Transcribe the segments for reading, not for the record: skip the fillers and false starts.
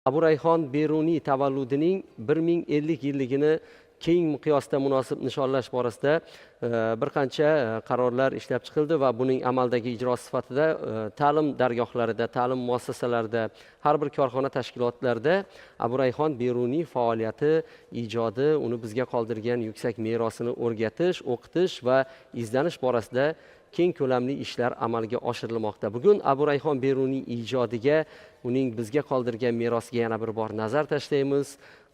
Abu Rayhon Beruniy tavalludining 1050 yilligini keng miqyosda munosib nishonlash borasida bir qancha qarorlar ishlab chiqildi va buning amaldagi ijrosi sifatida ta'lim dargohlarida, ta'lim muassasalarida, har bir korxona tashkilotlarida Abu Rayhon Beruniy faoliyati, ijodi, uni bizga qoldirgan yuksak merosini o'rgatish, o'qitish va izlanish borasida keng ko'lamli ishlar amalga oshirilmoqda. Bugun Abu Rayhon Beruniy ijodiga, uning bizga qoldirgan merosiga yana bir bor nazar tashlaymiz.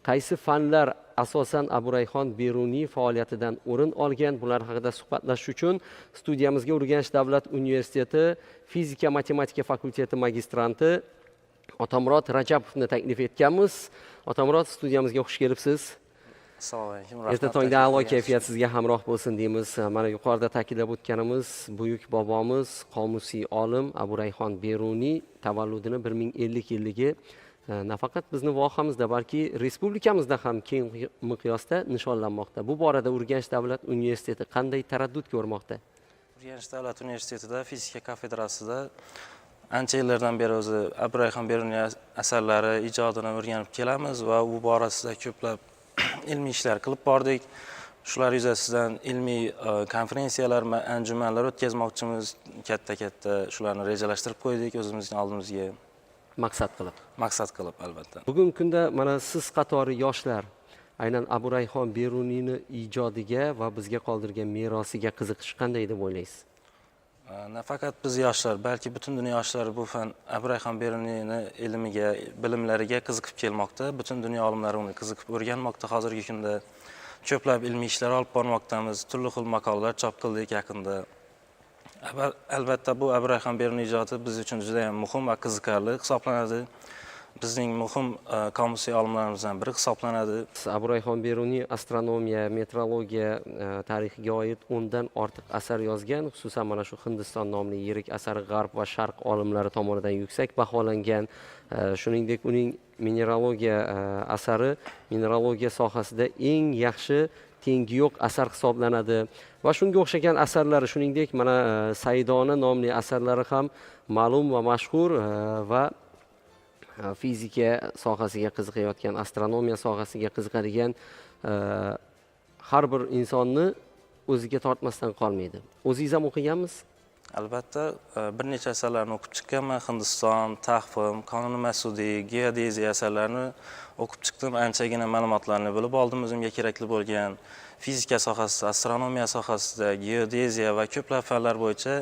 Qaysi fanlar asosan Abu Rayhon Beruniy faoliyatidan o'rin olgan, bular haqida suhbatlashish uchun studiyamizga Urganch davlat universiteti fizika matematika fakulteti magistranti Otamurod Rajapovni taklif etganmiz. Otamurod, studiyamizga xush kelibsiz. Assalomu alaykum. Erta tongda a'lo kayfiyat sizga hamroh bo'lsin deymiz. Mana yuqorida ta'kidlab o'tganimiz, buyuk bobomiz, qomusiy olim Abu Rayhon Beruniy tavalludini 1050 yilligi nafaqat bizni vohamizda, balki respublikamizda ham keng miqyosda nishonlanmoqda. Bu borada Urganch davlat universiteti qanday taraddud ko'rmoqda? Urganch davlat universitetida fizika kafedrasida ancha yillardan beri o'zi Abu Rayhon Beruniy asarlari, ijodini o'rganib kelamiz va u borasida ko'plab ilmiy ishlar qilib bordik. Shular yuzasidan ilmiy konferensiyalar, anjumanlar o'tkazmoqchimiz. Katta shularni rejalashtirib qo'ydik o'zimizning oldimizga. Maqsad qilib albatta. Bugungi kunda mana siz qatori yoshlar aynan Abu Rayhon Beruniyni ijodiga va bizga qoldirgan merosiga qiziqish qanday deb o'ylaysiz? Nafaqat biz yoshlar, balki butun dunyo yoshlari bu fan Abu Rayhon Beruniyni ilmiga, bilimlariga qiziqib kelmoqda. Butun dunyo olimlari uni qiziqib o'rganmoqda. Hozirgi kunda ko'plab ilmiy ishlar olib bormoqdamiz. Turli xil maqolalar chop qildik yaqinda. Albatta bu Abu Rayhon Beruniy ijodi biz uchun juda ham muhim va qiziqarli hisoblanadi. Bizning muhim qomusiy olimlarimizdan biri hisoblanadi. Abu Rayhon Beruniy astronomiya, meteorologiya tarixiga oid 10 dan ortiq asar yozgan. Xususan mana shu Hindiston nomli yirik asari G'arb va Sharq olimlari tomonidan yuksak baholangan. Shuningdek, uning mineralogiya asari mineralogiya sohasida eng yaxshi tengi yo'q asar hisoblanadi va shunga o'xshagan asarlari, shuningdek mana Saidona nomli asarlari ham ma'lum va mashhur va fizika sohasiga qiziqayotgan, astronomiya sohasiga qiziqadigan har bir insonni o'ziga tortmasdan qolmaydi. O'zingiz ham o'qiganmiz? Albatta, bir necha asarlarni o'qib chiqqanman. Hindiston, Tahfim, Qonuni Masudiy, geodeziya asarlarini o'qib chiqdim. Anchagina ma'lumotlarni bilib oldim o'zimga kerakli bo'lgan. Fizika sohasida, astronomiya sohasida, geodeziya va ko'plab fanlar bo'yicha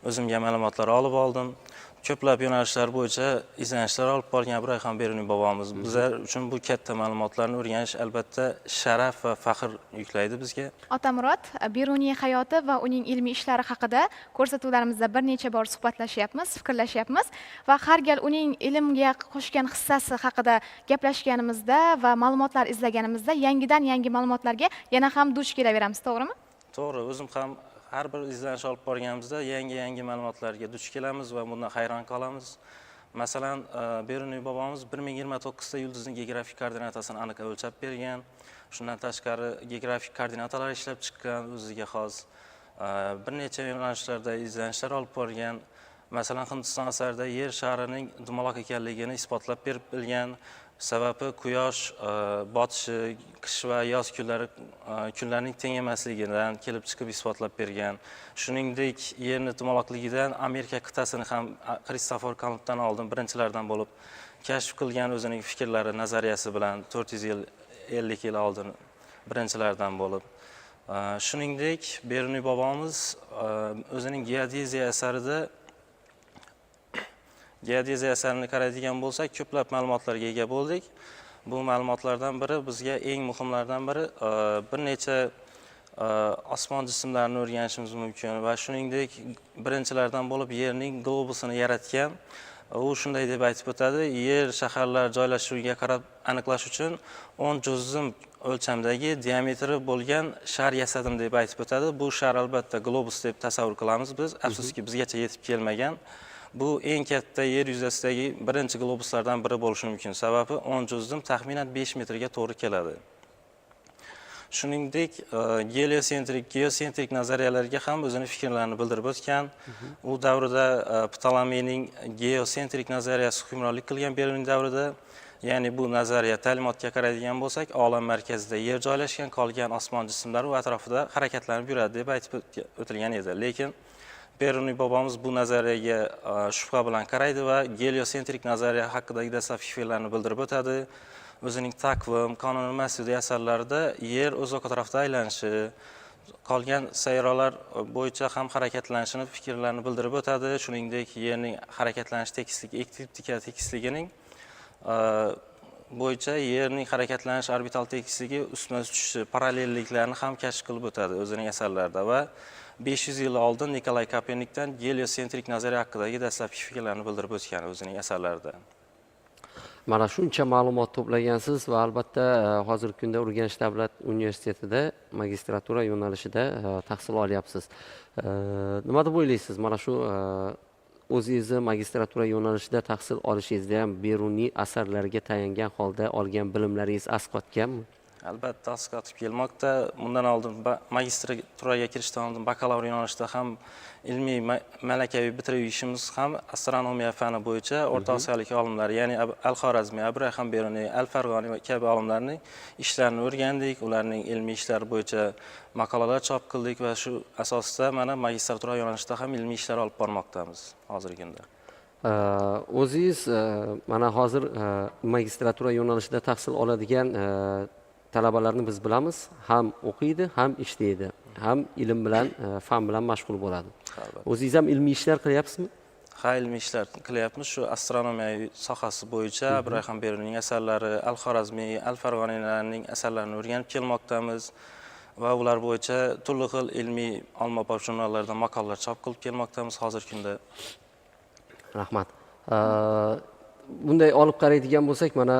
o'zimga ma'lumotlar olib oldim. Ko'plab yo'nalishlar bo'yicha izlanishlar olib borgan Abu Rayhon Beruniy bobomiz. Bizlar uchun bu katta ma'lumotlarni o'rganish albatta sharaf va faxr yuklaydi bizga. Otamurod, Beruniy hayoti va uning ilmiy ishlari haqida ko'rsatuvlarimizda bir necha bor suhbatlashyapmiz, fikrlashyapmiz va har gal uning ilmga qo'shgan hissasi haqida gaplashganimizda va ma'lumotlar izlaganimizda yangidan yangi ma'lumotlarga yana ham duch kelaveramiz, to'g'rimi? To'g'ri, o'zim ham har bir izlanish olib borganimizda yangi ma'lumotlarga duch kelamiz va bundan hayron qolamiz. Masalan, Beruniy bobomiz 1029 ta yulduzning geografik koordinatasini aniq o'lchab bergan. Shundan tashqari geografik koordinatalar ishlab chiqqan, o'ziga xos bir necha yo'nalishlarda izlanishlar olib borgan. Masalan, Hindiston asarida yer sharining dumaloq ekanligini isbotlab berib bilgan. Sababi quyosh botishi, qish va yoz kunlarining teng emasligidan kelib chiqib isbotlab bergan. Shuningdek, yerni dumaloqligidan Amerika qit'asini ham Kristofer Kolumbdan oldin birinchilardan bo'lib kashf qilgan o'zining fikrlari, nazariyasi bilan 450 yil oldin birinchilardan bo'lib. Shuningdek, Beruniy bobomiz o'zining geodeziya asarini qaraydigan bo'lsak, ko'plab ma'lumotlarga ega bo'ldik. Bu ma'lumotlardan biri, bizga eng muhimlardan biri bir necha osmon jismlarini o'rganishimiz mumkin va shuningdek birinchilardan bo'lib yerning globusini yaratgan. U shunday deb aytib o'tadi: yer shaharlar joylashuviga qarab aniqlash uchun 10 juz'im o'lchamdagi diametri bo'lgan shar yasadim deb aytib o'tadi. Bu shar albatta globus deb tasavvur qilamiz biz. Afsuski bizgacha yetib kelmagan. Bu eng katta yer yuzasidagi birinchi globuslardan biri bo'lishi mumkin. Sababi 10 juz'im taxminan 5 metrga to'g'ri keladi. Shuningdek, geosentrik nazariyalarga ham o'zining fikrlarini bildirib o'tgan. U davrida Ptolemeyning geosentrik nazariyasi hukmronlik qilgan Beruniy davrida Ya'ni bu nazariya ta'limotga qaraydigan bo'lsak, olam markazida yer joylashgan, qolgan osmon jismlari u atrofida harakatlanib yuradi deb aytib o'tilgan edi. Lekin Beruniy bobomiz bu nazariyaga shubha bilan qaraydi va geliosentrik nazariya haqidagi dastlabki fikrlarni bildirib o'tadi. O'zining Takvim, Qonun Mas'udiy asarlarida yer o'z oq atrofida aylanishi, qolgan sayyoralar bo'yicha ham harakatlanishini fikrlarni bildirib o'tadi. Shuningdek, yerning harakatlanish tekisligi, ekliptika tekisligining bo'yicha yerning harakatlanish orbital tekisligi ustma-ust tushishi, parallelliklarni ham kashf qilib o'tadi o'zining asarlarida va 500 yil oldin Nikolay Kopernikdan geliosentrik nazariya haqidagi dastlabki fikrlarni bildirib o'tgan o'zining asarlarida. Mana shuncha ma'lumot to'plagansiz va albatta hozirgi kunda Urganch davlat universitetida magistratura yo'nalishida tahsil olyapsiz. Nima deb o'ylaysiz? Mana shu o'zingizni magistratura yo'nalishida tahsil olishingizda ham Beruniy asarlarga tayangan holda olgan bilimlaringiz asqotganmi? Albatta asqotib kelmoqda. Bundan oldin magistraturaga kirishdan oldin bakalavr yo'nalishida ham ilmiy malakaviy bitirish ishimiz ham astronomiya fani bo'yicha O'rta Osiyolik olimlar, ya'ni Al-Xorazmiy, Abraham Beruniy, Al-Farg'oniy kabi olimlarning ishlarini o'rgandik, ularning ilmiy ishlari bo'yicha maqolalar chop qildik va shu asosda mana magistratura yo'nalishida ham ilmiy ishlar olib bormoqdamiz hozirgi kunda. O'zingiz mana hozir magistratura yo'nalishida tahsil oladigan talabalarni biz bilamiz, ham o'qiydi, ham ishlaydi, ham ilm bilan, fan bilan mashg'ul bo'ladi. O'zingiz ham ilmiy ishlar qilyapsizmi? Ha, ilmiy ishlar qilyapmiz. Shu astronomiya sohasi bo'yicha Abraham Beruniyning asarlari, Al-Xorazmiy, Al-Farg'oniylarning asarlarini o'rganib kelmoqdamiz va ular bo'yicha turli xil ilmiy ommabop jurnallarda maqolalar chop qilib kelmoqdamiz hozirgi kunda. Rahmat. Bunday olib qaraydigan bo'lsak, mana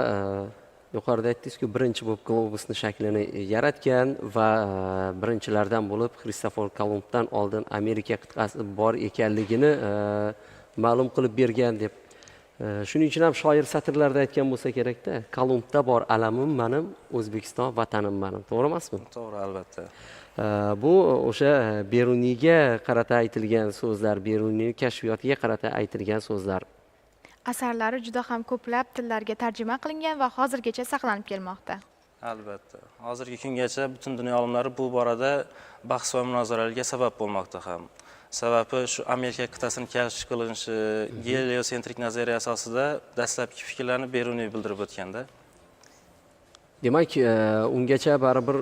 yuqorida aytdingiz-ku, birinchi bo'lib globusni shaklini yaratgan va birinchilardan bo'lib Kristofor Kolumbdan oldin Amerika qit'asi bor ekanligini ma'lum qilib bergan deb. Shuning uchun ham shoir satrlarda aytgan bo'lsa kerak-da, Kolumbda bor alamim mening, O'zbekiston vatanim mening. To'g'ri emasmi? To'g'ri, albatta. Bu o'sha Beruniyga qarata aytilgan so'zlar, Beruniy kashfiyotiga qarata aytilgan so'zlar. Asarlari juda ham ko'plab tillarga tarjima qilingan va hozirgacha saqlanib kelmoqda. Albatta. Hozirgi kungacha butun dunyo olimlari bu borada bahs va munozaralarga sabab bo'lmoqda ham. Sababi shu Amerika qit'asini kashf qilinishi, geliosentrik nazariya asosida dastlabki fikrlarni Beruniy bildirib o'tganda. Demak, ungacha baribir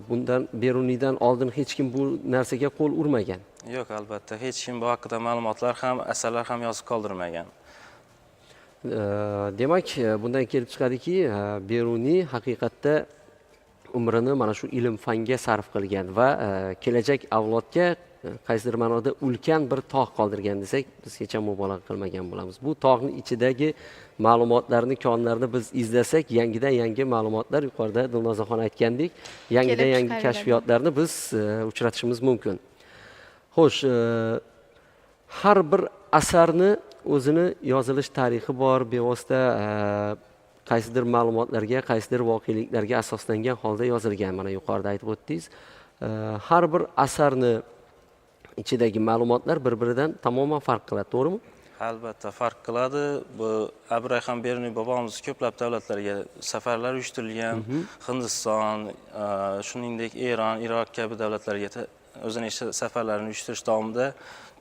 bundan Beruniydan oldin hech kim bu narsaga qo'l urmagan. Yo'q, albatta, hech kim bu haqida ma'lumotlar ham, asarlar ham yozib qoldirmagan. Demak, bundan kelib chiqadiki, Beruniy haqiqatda umrini mana shu ilm fanga sarf qilgan va kelajak avlodga qaysidir ma'noda ulkan bir tog' qoldirgan desak, biz hech ham mubolag'a qilmagan bo'lamiz. Bu tog'ning ichidagi ma'lumotlarni, konlarni biz izlasak, yangidan yangi ma'lumotlar, yuqorida Dilnozaxon aytgandek, yangidan yangi kashfiyotlarni biz uchratishimiz mumkin. Xo'sh, har bir asarni o'zini yozilish tarixi bor, bevosita qaysidir ma'lumotlarga, qaysidir voqeliklarga asoslangan holda yozilgan. Mana yuqorida aytib o'tdingiz. Har bir asarni ichidagi ma'lumotlar bir-biridan tamoman farq qiladi, to'g'rimi? Albatta farq qiladi. Bu Abraham Beruniy bobomiz ko'plab davlatlarga safarlar uyushtirilgan, Hindiston, shuningdek Eron, Iroq kabi davlatlarga o'zining safarlarini uyushtirish davomida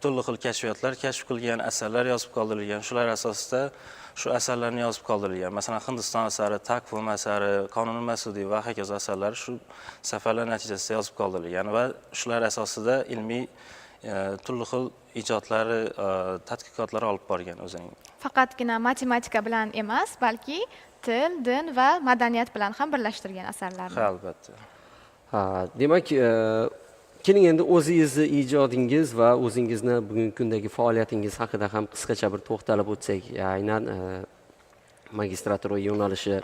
turli xil kashfiyotlar kashf qilgan, asarlar yozib qoldirilgan. Shular asosida shu asarlarni yozib qoldirilgan. Masalan, Hindiston asari, Takvim asari, Qonun Mas'udiy va hokazo asarlari shu safarlar natijasida yozib qoldirilgan va shular asosida ilmiy turli xil ijodlari, tadqiqotlar olib borgan o'zining. Faqatgina matematika bilan emas, balki til, din va madaniyat bilan ham birlashtirgan asarlarni. Ha, albatta. Demak, keling endi o'zingizni ijodingiz va o'zingizni bugungi kundagi faoliyatingiz haqida ham qisqacha bir to'xtalib o'tsak, aynan magistratura yo'nalishi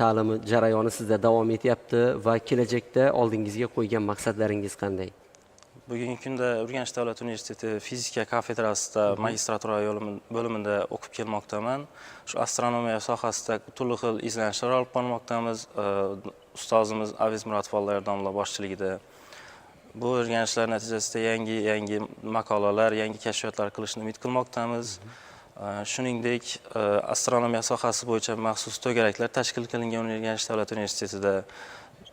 ta'limi jarayoni sizda davom etyapti va kelajakda oldingizga qo'ygan maqsadlaringiz qanday? Bugungi kunda Urganch davlat universiteti fizika kafedrasida magistratura bo'limida o'qib kelmoqdaman. Shu astronomiya sohasida turli xil izlanishlar olib bormoqdamiz. Ustozimiz Aviz Muratov domla boshchiligida bu o'rganishlar natijasida yangi maqolalar, yangi kashfiyotlar qilishni umid qilmoqdamiz. Shuningdek, astronomiya sohasi bo'yicha maxsus to'garaklar tashkil qilingan Urganch davlat universitetida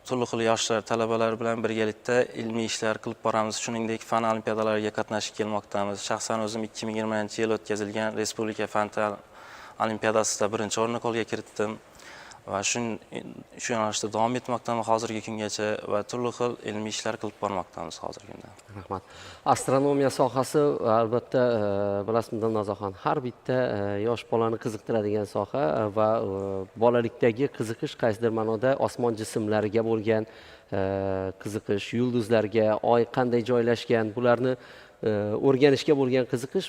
turli xil yoshlar, talabalar bilan birgalikda ilmiy ishlar qilib boramiz. Shuningdek, fan olimpiadalariga qatnashib kelmoqdamiz. Shaxsan o'zim 2020-yil o'tkazilgan Respublika fan olimpiadasida birinchi o'rinni qo'lga kiritdim. Va shu yo'nalishda davom etmoqdaman hozirgi kungacha va turli xil ilmiy ishlar qilib bormoqdamiz hozirgi kunda. Rahmat. Astronomiya sohasi albatta bilasizmi Dilnozaxon, har bitta yosh bolani qiziqtiradigan soha va bolalikdagi qiziqish qaysidir ma'noda osmon jismlariga bo'lgan qiziqish, yulduzlarga, oy qanday joylashgan, bularni o'rganishga bo'lgan qiziqish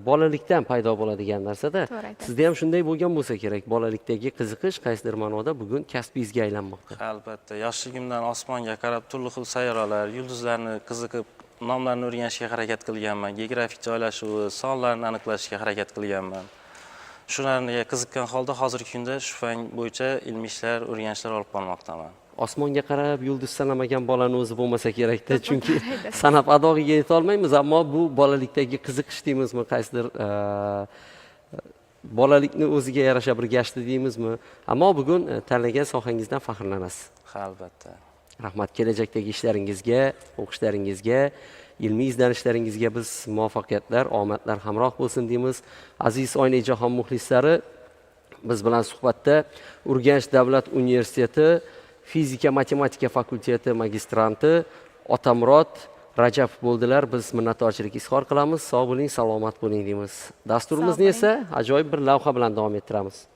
bolalikdan paydo bo'ladigan narsada. To'g'ri aytasiz. Sizda ham shunday bo'lgan bo'lsa kerak. Bolalikdagi qiziqish qaysidir ma'noda bugun kasbingizga aylanmoqda. Albatta, yoshligimdan osmonga qarab turli xil sayyoralar, yulduzlarni qiziqib, nomlarini o'rganishga harakat qilganman. Geografik joylashuvi, sonlarni aniqlashga harakat qilganman. Shularga qiziqqan holda hozirgi kunda shu fan bo'yicha ilmiy ishlar, o'rganishlar olib bormoqdaman. Osmonga qarab yulduz sanamagan bolani o'zi bo'lmasa kerakda, chunki sanab adog'iga yeta olmaymiz, ammo bu bolalikdagi qiziqish deymizmi, qaysidir bolalikni o'ziga yarasha bir gashti deymizmi, ammo bugun tanlagan sohangizdan faxrlanasiz. Ha, albatta. Rahmat, kelajakdagi ishlaringizga, o'qishlaringizga, ilmiy izlanishlaringizga biz muvaffaqiyatlar, omadlar hamroh bo'lsin deymiz. Aziz Oyna jahon muxlislari, biz bilan suhbatda Urganch davlat universiteti fizika matematika fakulteti magistranti Otamurod Rajab bo'ldilar. Biz minnatdorchilik izhor qilamiz. Sog' bo'ling, salomat bo'ling deymiz. Dasturimizni esa ajoyib bir lavha bilan davom ettiramiz.